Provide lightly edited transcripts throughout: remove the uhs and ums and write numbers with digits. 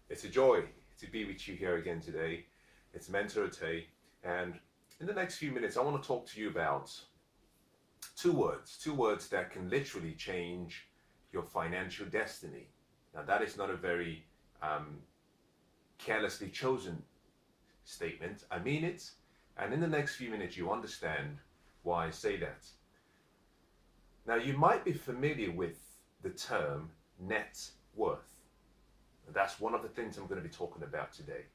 It's a joy to be with you here again today. It's Mensah Oteh, and in the next few minutes, I want to talk to you about two words that can literally change your financial destiny. Now, that is not a very carelessly chosen statement. I mean it, and in the next few minutes, you understand why I say that. Now, you might be familiar with the term net worth. That's one of the things I'm going to be talking about today,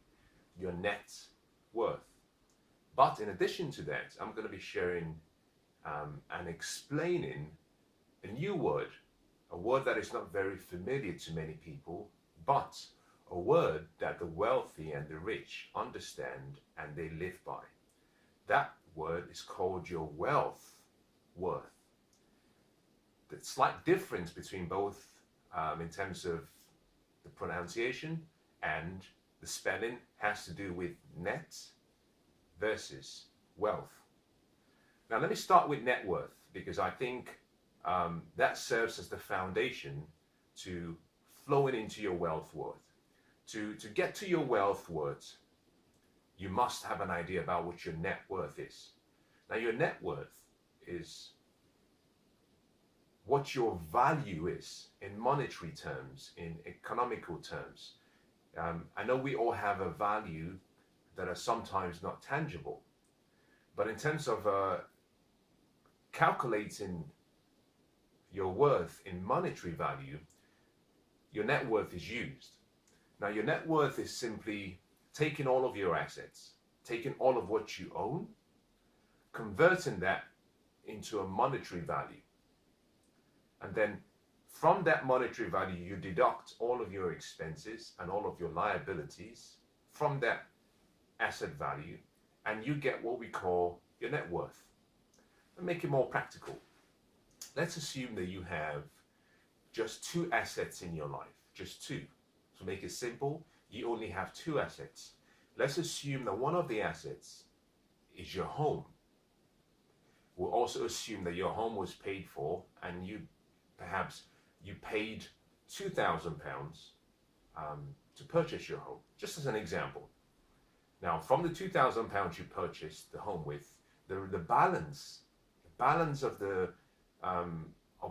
your net worth. But in addition to that, I'm going to be sharing and explaining a new word, a word that is not very familiar to many people, but a word that the wealthy and the rich understand and they live by. That word is called your wealth worth. The slight difference between both in terms of the pronunciation and the spelling has to do with net versus wealth. Now let me start with net worth, because I think that serves as the foundation to flowing into your wealth worth. To get to your wealth worth, you must have an idea about what your net worth is. Now your net worth is what your value is in monetary terms, in economical terms. I know we all have a value that are sometimes not tangible, but in terms of calculating your worth in monetary value, your net worth is used. Now your net worth is simply taking all of your assets, taking all of what you own, converting that into a monetary value. And then from that monetary value, you deduct all of your expenses and all of your liabilities from that asset value, and you get what we call your net worth. And make it more practical. Let's assume that you have just two assets in your life, just two. To make it simple, you only have two assets. Let's assume that one of the assets is your home. We'll also assume that your home was paid for, and perhaps you paid £2,000 to purchase your home, just as an example. Now, from the £2,000 you purchased the home with, the balance of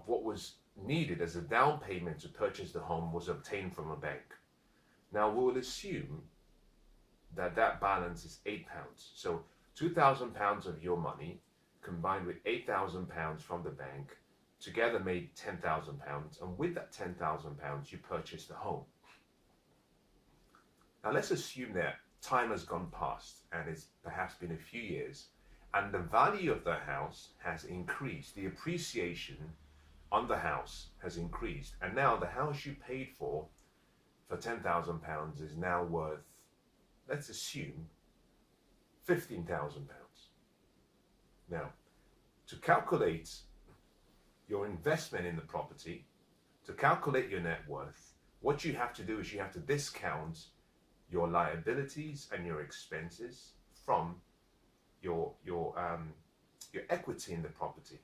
what was needed as a down payment to purchase the home was obtained from a bank. Now, we'll assume that balance is £8. So £2,000 of your money combined with £8,000 from the bank together made £10,000, and with that £10,000 you purchased the home. Now let's assume that time has gone past and it's perhaps been a few years, and the value of the house has increased. The appreciation on the house has increased, and now the house you paid for £10,000 is now worth, let's assume, £15,000. Now, to calculate your investment in the property, to calculate your net worth, what you have to do is you have to discount your liabilities and your expenses from your equity in the property.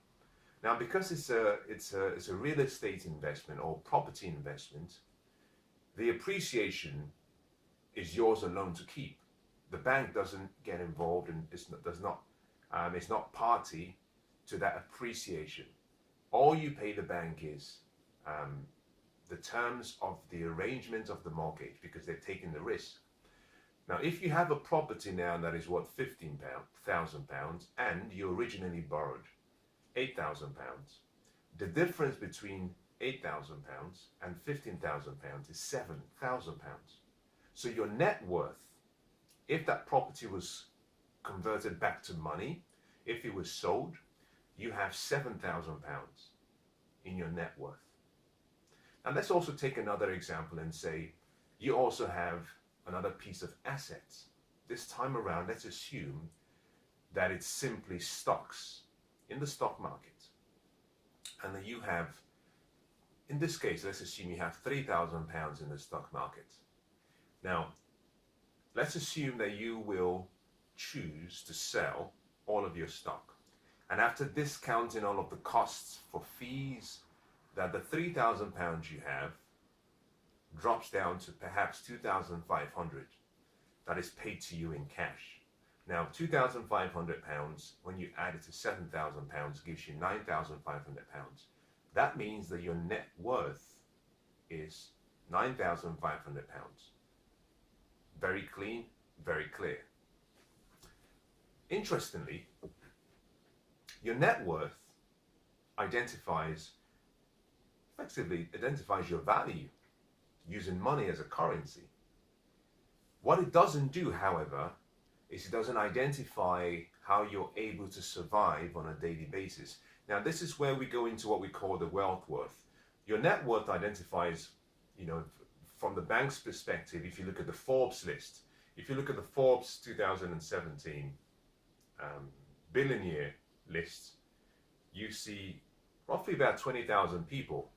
Now, because it's a real estate investment or property investment, the appreciation is yours alone to keep. The bank doesn't get involved and it's not party to that appreciation. All you pay the bank is the terms of the arrangement of the mortgage, because they've taken the risk. Now, if you have a property now that is worth £15,000 and you originally borrowed £8,000, the difference between £8,000 and £15,000 is £7,000. So your net worth, if that property was converted back to money, if it was sold, you have £7,000 in your net worth. And let's also take another example and say you also have another piece of assets. This time around, let's assume that it's simply stocks in the stock market. And that you have, in this case, let's assume you have £3,000 in the stock market. Now, let's assume that you will choose to sell all of your stock. And after discounting all of the costs for fees, that the £3,000 you have drops down to perhaps 2,500 that is paid to you in cash. Now, £2,500, when you add it to £7,000, gives you £9,500. That means that your net worth is £9,500. Very clean, very clear. Interestingly, your net worth effectively identifies your value using money as a currency. What it doesn't do, however, is it doesn't identify how you're able to survive on a daily basis. Now, this is where we go into what we call the wealth worth. Your net worth identifies, from the bank's perspective, if you look at the Forbes list, if you look at the Forbes 2017 billionaire list, you see roughly about 2,000 people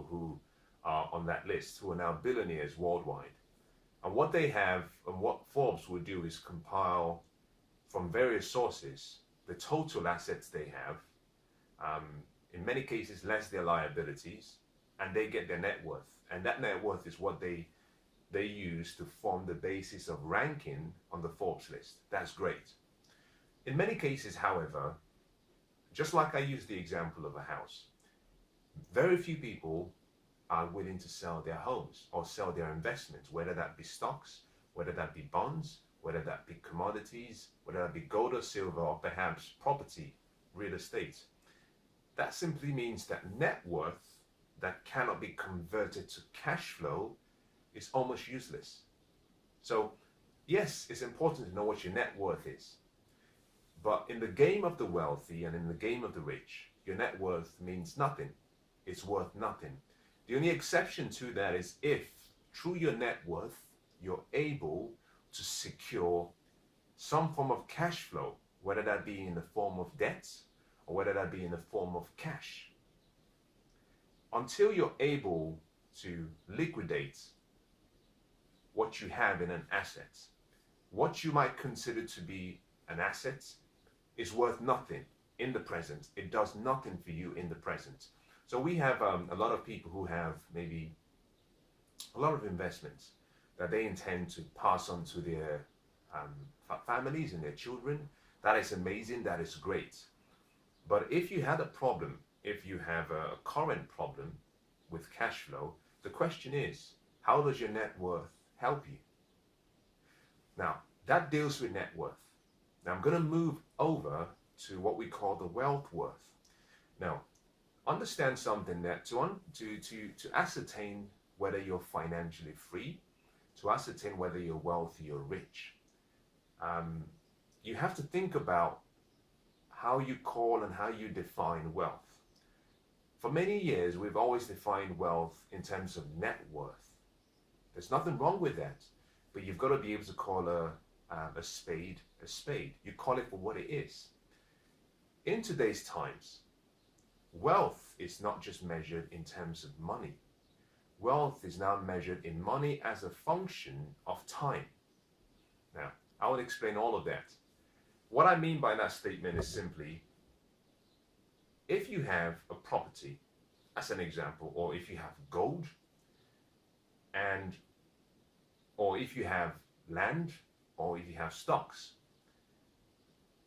who are on that list who are now billionaires worldwide. And what they have and what Forbes will do is compile from various sources the total assets they have, in many cases less their liabilities, and they get their net worth. And that net worth is what they use to form the basis of ranking on the Forbes list. That's great. In many cases, however, just like I used the example of a house, very few people are willing to sell their homes or sell their investments, whether that be stocks, whether that be bonds, whether that be commodities, whether that be gold or silver, or perhaps property, real estate. That simply means that net worth that cannot be converted to cash flow is almost useless. So yes, it's important to know what your net worth is. But in the game of the wealthy and in the game of the rich, your net worth means nothing. It's worth nothing. The only exception to that is if, through your net worth, you're able to secure some form of cash flow, whether that be in the form of debts or whether that be in the form of cash. Until you're able to liquidate what you have in an asset, what you might consider to be an asset is worth nothing in the present. It does nothing for you in the present. So we have a lot of people who have maybe a lot of investments that they intend to pass on to their families and their children. That is amazing. That is great. But if you had a problem, if you have a current problem with cash flow, the question is, how does your net worth help you? Now, that deals with net worth. Now, I'm going to move over to what we call the wealth worth. Now, understand something, that to ascertain whether you're financially free, to ascertain whether you're wealthy or rich, you have to think about how you call and how you define wealth. For many years, we've always defined wealth in terms of net worth. There's nothing wrong with that, but you've got to be able to call a spade a spade. You call it for what it is. In today's times, wealth is not just measured in terms of money. Wealth is now measured in money as a function of time. Now, I will explain all of that. What I mean by that statement is simply, if you have a property, as an example, or if you have gold, or if you have land, or if you have stocks,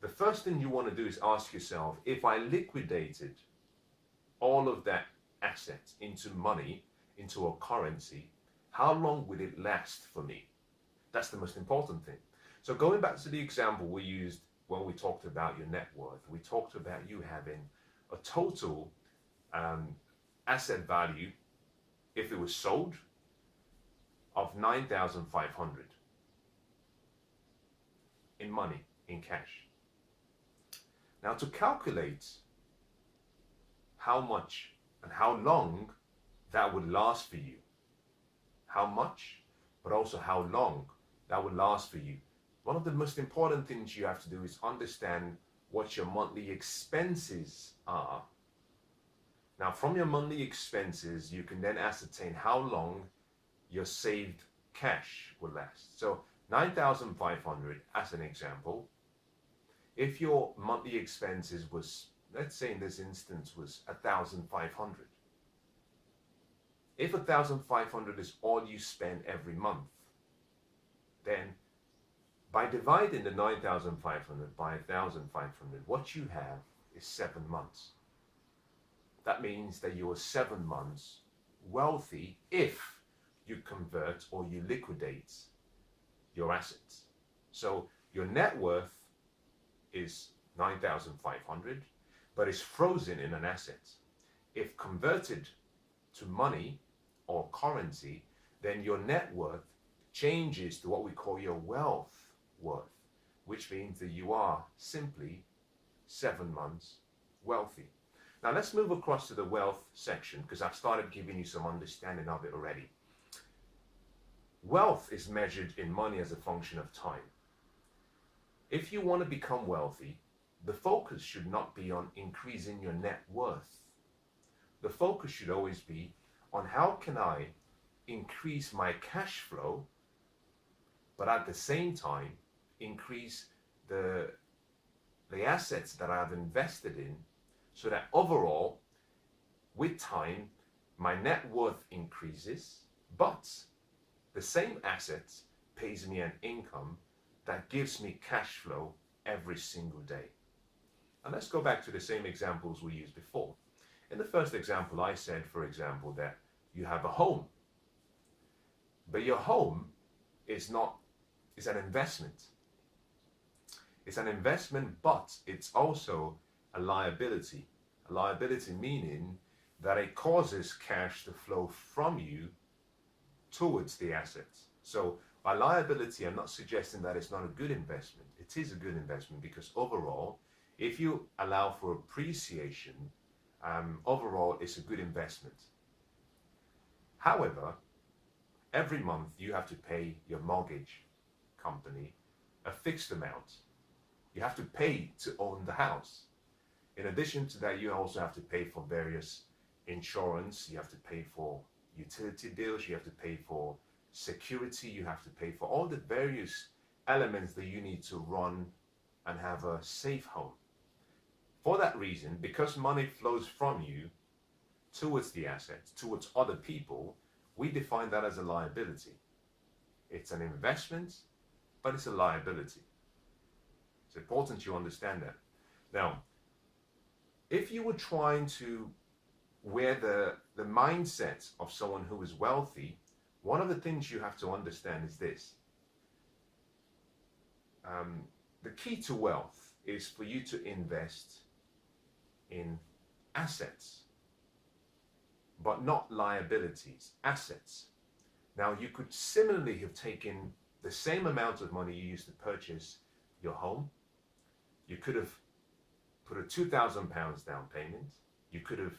the first thing you want to do is ask yourself, if I liquidated all of that asset into money, into a currency, how long would it last for me? That's the most important thing. So going back to the example we used when we talked about your net worth, we talked about you having a total asset value, if it was sold, of 9,500 in money, in cash. Now, to calculate how much and how long that would last for you, how much, but also how long that would last for you, one of the most important things you have to do is understand what your monthly expenses are. Now, from your monthly expenses, you can then ascertain how long your saved cash will last. So 9,500 as an example. If your monthly expenses was, let's say in this instance, was 1,500, If 1,500 is all you spend every month, then by dividing the 9,500 by 1,500, what you have is 7 months. That means that you are 7 months wealthy if you convert or you liquidate your assets. So your net worth is 9,500, but it's frozen in an asset. If converted to money or currency, then your net worth changes to what we call your wealth worth, which means that you are simply 7 months wealthy. Now let's move across to the wealth section, because I've started giving you some understanding of it already. Wealth is measured in money as a function of time. If you want to become wealthy, the focus should not be on increasing your net worth. The focus should always be on how can I increase my cash flow, but at the same time increase the assets that I've invested in, so that overall, with time, my net worth increases, but the same assets pays me an income that gives me cash flow every single day. And let's go back to the same examples we used before. In the first example, I said, for example, that you have a home, but your home is an investment. It's an investment, but it's also a liability. A liability meaning that it causes cash to flow from you towards the assets. So by liability, I'm not suggesting that it's not a good investment. It is a good investment, because overall, if you allow for appreciation, overall it's a good investment. However, every month you have to pay your mortgage company a fixed amount. You have to pay to own the house. In addition to that, you also have to pay for various insurance, you have to pay for utility bills, you have to pay for security, you have to pay for all the various elements that you need to run and have a safe home. For that reason, because money flows from you towards the assets, towards other people, we define that as a liability. It's an investment, but it's a liability. It's important you understand that. Now, if you were trying to wear the mindset of someone who is wealthy, one of the things you have to understand is this. The key to wealth is for you to invest in assets, but not liabilities, assets. Now, you could similarly have taken the same amount of money you used to purchase your home. You could have put a £2,000 down payment. You could have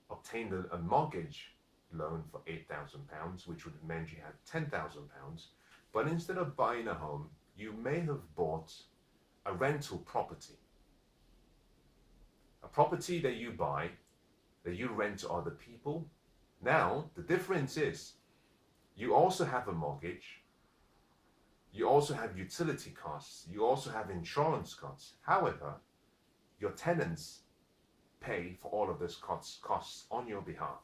obtained a mortgage loan for £8,000, which would have meant you had £10,000. But instead of buying a home, you may have bought a rental property. A property that you buy, that you rent to other people. Now, the difference is, you also have a mortgage, you also have utility costs, you also have insurance costs. However, your tenants pay for all of those costs on your behalf.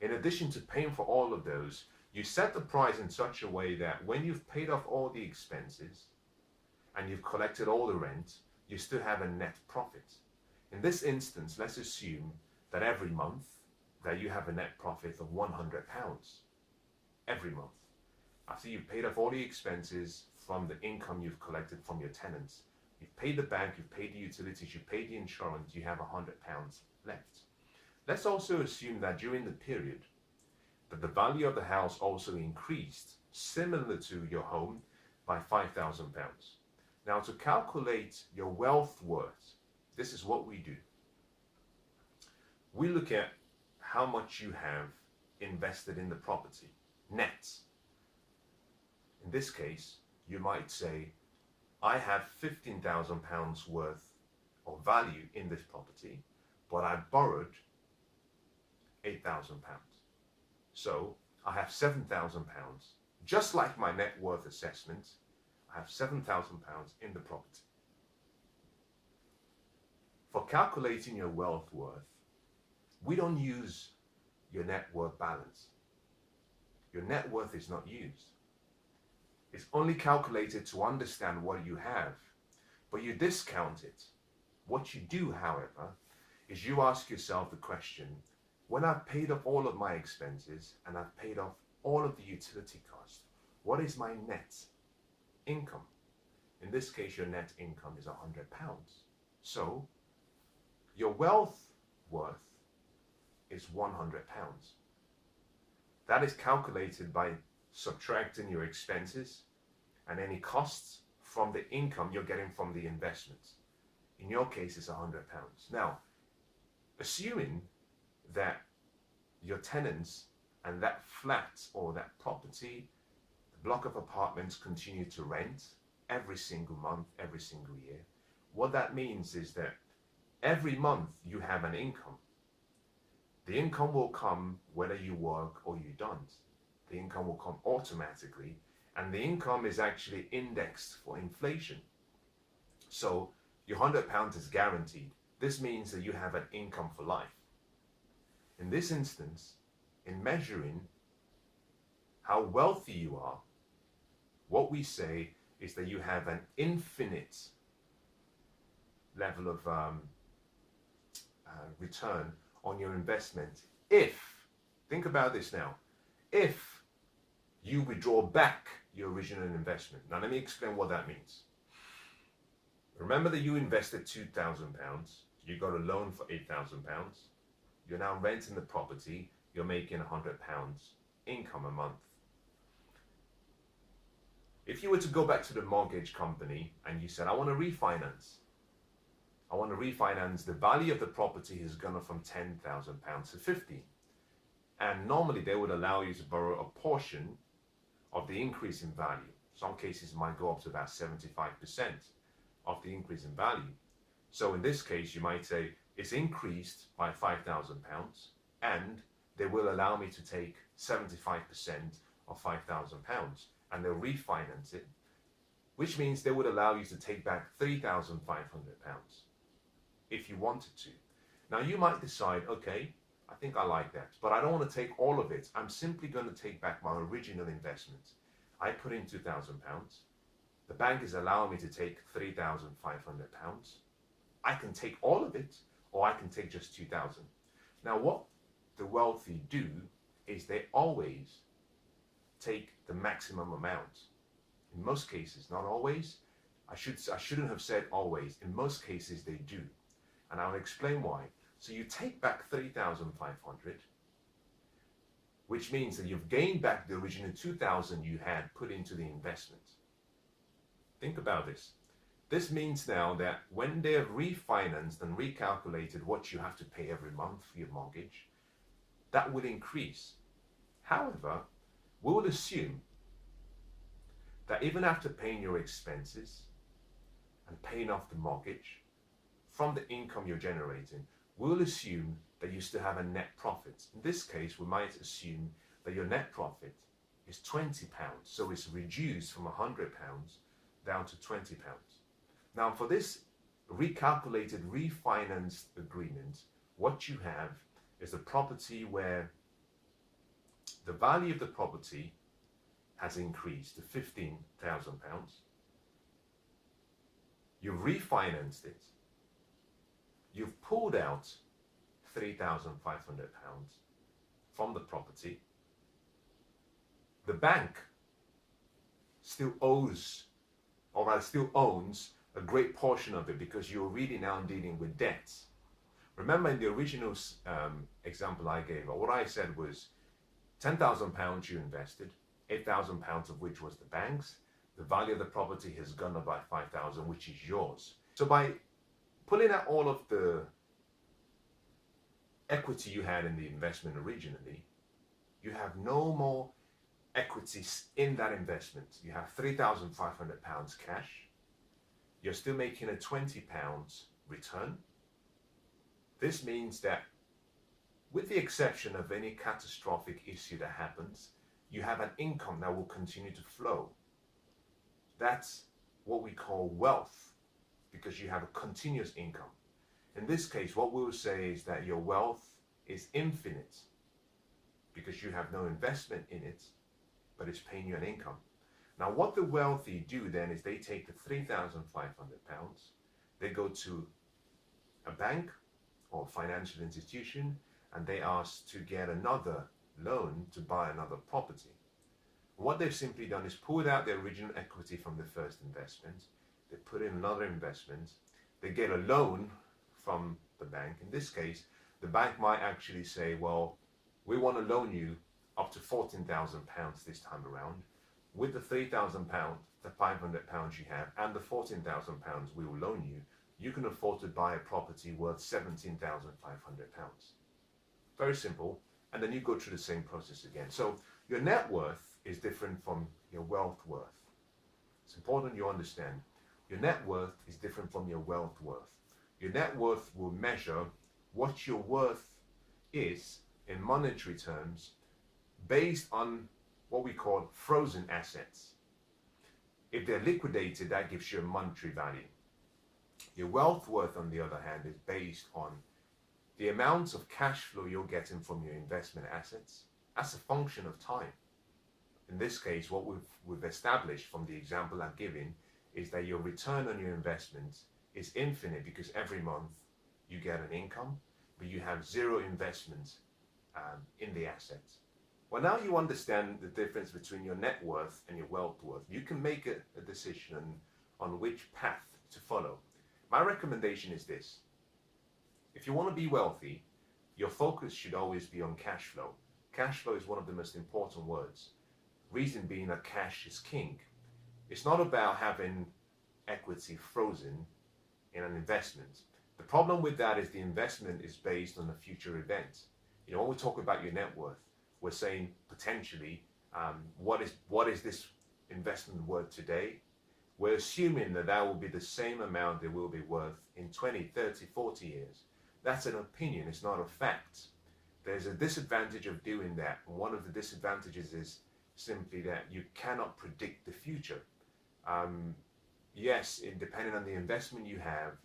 In addition to paying for all of those, you set the price in such a way that when you've paid off all the expenses and you've collected all the rent, you still have a net profit. In this instance, let's assume that every month that you have a net profit of £100 every month. After you've paid off all the expenses from the income you've collected from your tenants, you've paid the bank, you've paid the utilities, you've paid the insurance, you have £100 left. Let's also assume that during the period that the value of the house also increased, similar to your home, by £5,000. Now, to calculate your wealth worth, this is what we do. We look at how much you have invested in the property, net. In this case, you might say, I have £15,000 worth of value in this property, but I borrowed £8,000. So I have £7,000. Just like my net worth assessment, I have £7,000 in the property. For calculating your wealth worth, we don't use your net worth balance. Your net worth is not used. It's only calculated to understand what you have, but you discount it. What you do, however, is you ask yourself the question, when I've paid off all of my expenses and I've paid off all of the utility costs, what is my net income? In this case, your net income is £100. So your wealth worth is £100. That is calculated by subtracting your expenses and any costs from the income you're getting from the investments. In your case, it's £100. Now, assuming that your tenants and that flat or that property, the block of apartments continue to rent every single month, every single year, what that means is that every month you have an income. The income will come whether you work or you don't. The income will come automatically, and the income is actually indexed for inflation. So your £100 is guaranteed. This means that you have an income for life. In this instance, in measuring how wealthy you are, what we say is that you have an infinite level of return on your investment if, think about this now, if you withdraw back your original investment. Now let me explain what that means. Remember that you invested £2,000, you got a loan for £8,000, you're now renting the property, you're making £100 income a month. If you were to go back to the mortgage company and you said, I want to refinance, the value of the property has gone up from £10,000 to 15. And normally they would allow you to borrow a portion of the increase in value. Some cases might go up to about 75% of the increase in value. So in this case, you might say it's increased by £5,000 and they will allow me to take 75% of £5,000 and they'll refinance it, which means they would allow you to take back £3,500 if you wanted to. Now you might decide, okay, I think I like that, but I don't want to take all of it. I'm simply going to take back my original investment. I put in £2,000. The bank is allowing me to take £3,500. I can take all of it, or I can take just £2,000. Now what the wealthy do is they always take the maximum amount. In most cases, not always. I shouldn't have said always. In most cases, they do. And I'll explain why. So you take back 3,500, which means that you've gained back the original 2,000 you had put into the investment. Think about this. This means now that when they have refinanced and recalculated what you have to pay every month for your mortgage, that will increase. However, we will assume that even after paying your expenses and paying off the mortgage, from the income you're generating, we'll assume that you still have a net profit. In this case, we might assume that your net profit is £20, so it's reduced from £100 down to £20. Now for this recalculated, refinanced agreement, what you have is a property where the value of the property has increased to £15,000. You've refinanced it. You've pulled out £3,500 from the property. The bank still owes, or rather still owns, a great portion of it because you're really now dealing with debts. Remember in the original example I gave, what I said was £10,000 you invested, £8,000 of which was the bank's. The value of the property has gone up by £5,000, which is yours. So by pulling out all of the equity you had in the investment originally, you have no more equities in that investment. You have £3,500 cash. You're still making a £20 return. This means that with the exception of any catastrophic issue that happens, you have an income that will continue to flow. That's what we call wealth, because you have a continuous income. In this case, what we'll say is that your wealth is infinite. because you have no investment in it, but it's paying you an income. Now, what the wealthy do then is they take the £3,500, they go to a bank or financial institution, and they ask to get another loan to buy another property. What they've simply done is pulled out their original equity from the first investment, they put in another investment, they get a loan from the bank. In this case, the bank might actually say, well, we want to loan you up to £14,000 this time around. With the £3,000, the £500 you have, and the £14,000 we will loan you, you can afford to buy a property worth £17,500. Very simple. And then you go through the same process again. So your net worth is different from your wealth worth. It's important you understand. Your net worth is different from your wealth worth. Your net worth will measure what your worth is in monetary terms based on what we call frozen assets. If they're liquidated, that gives you a monetary value. Your wealth worth, on the other hand, is based on the amount of cash flow you're getting from your investment assets. That's a function of time. In this case, what we've established from the example I've given is that your return on your investment is infinite, because every month you get an income, but you have zero investment in the assets. Well, now you understand the difference between your net worth and your wealth worth. You can make a decision on which path to follow. My recommendation is this. If you want to be wealthy, your focus should always be on cash flow. Cash flow is one of the most important words. Reason being that cash is king. It's not about having equity frozen in an investment. The problem with that is the investment is based on a future event. You know, when we talk about your net worth, we're saying potentially, what is this investment worth today? We're assuming that that will be the same amount it will be worth in 20, 30, 40 years. That's an opinion, it's not a fact. There's a disadvantage of doing that. One of the disadvantages is simply that you cannot predict the future. Yes, depending on the investment you have,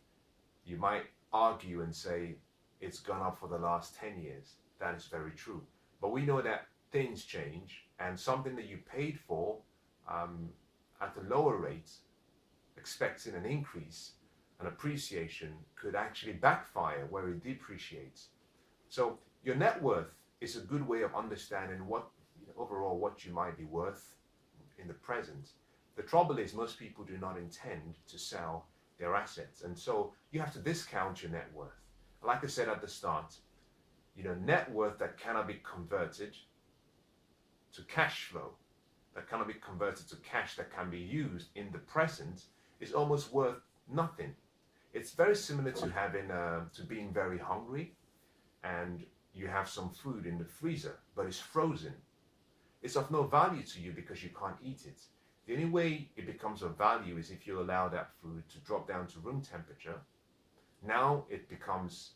you might argue and say it's gone up for the last 10 years. That is very true. But we know that things change, and something that you paid for at a lower rate, expecting an increase, an appreciation, could actually backfire where it depreciates. So your net worth is a good way of understanding overall what you might be worth in the present. The trouble is most people do not intend to sell their assets, and so you have to discount your net worth. Like I said at the start, net worth that cannot be converted to cash flow, that cannot be converted to cash that can be used in the present, is almost worth nothing. It's very similar to being very hungry and you have some food in the freezer, but it's frozen. It's of no value to you because you can't eat it. The only way it becomes of value is if you allow that food to drop down to room temperature. Now it becomes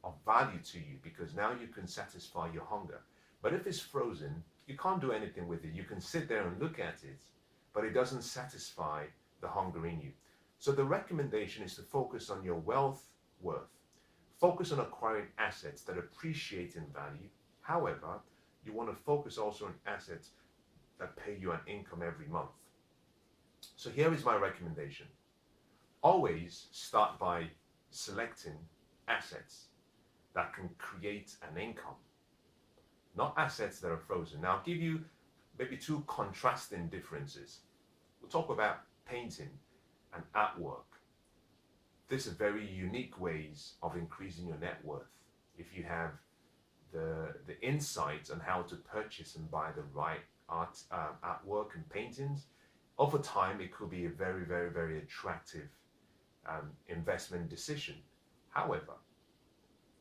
of value to you because now you can satisfy your hunger. But if it's frozen, you can't do anything with it. You can sit there and look at it, but it doesn't satisfy the hunger in you. So the recommendation is to focus on your wealth worth. Focus on acquiring assets that appreciate in value. However, you want to focus also on assets that pay you an income every month. So here is my recommendation. Always start by selecting assets that can create an income, not assets that are frozen. Now, I'll give you maybe two contrasting differences. We'll talk about painting and artwork. These are very unique ways of increasing your net worth. If you have the insights on how to purchase and buy the right artwork and paintings, over time it could be a very, very, very attractive investment decision. However,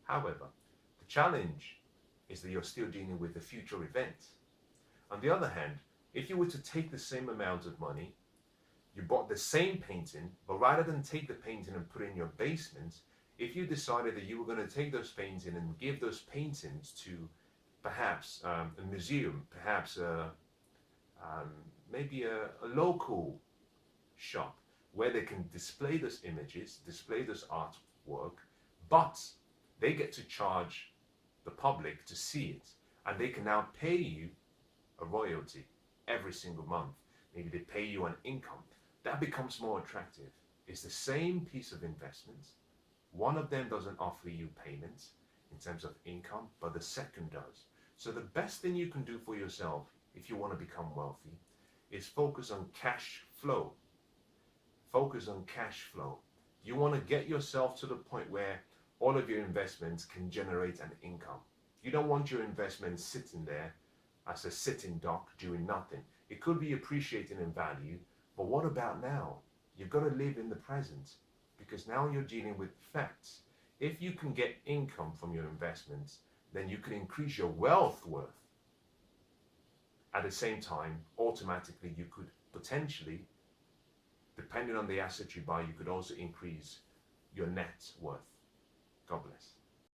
the challenge is that you're still dealing with the future event. On the other hand, if you were to take the same amount of money, you bought the same painting, but rather than take the painting and put it in your basement, if you decided that you were going to take those paintings and give those paintings to perhaps a museum, perhaps maybe a local shop where they can display those images, display this artwork, but they get to charge the public to see it. and they can now pay you a royalty every single month. Maybe they pay you an income. That becomes more attractive. It's the same piece of investments. One of them doesn't offer you payments in terms of income, but the second does. So the best thing you can do for yourself if you want to become wealthy is focus on cash flow. Focus on cash flow. You want to get yourself to the point where all of your investments can generate an income. You don't want your investments sitting there as a sitting duck doing nothing. It could be appreciating in value, but what about now? You've got to live in the present, because now you're dealing with facts. If you can get income from your investments, then you can increase your wealth worth. At the same time, automatically you could potentially, depending on the asset you buy, you could also increase your net worth. God bless.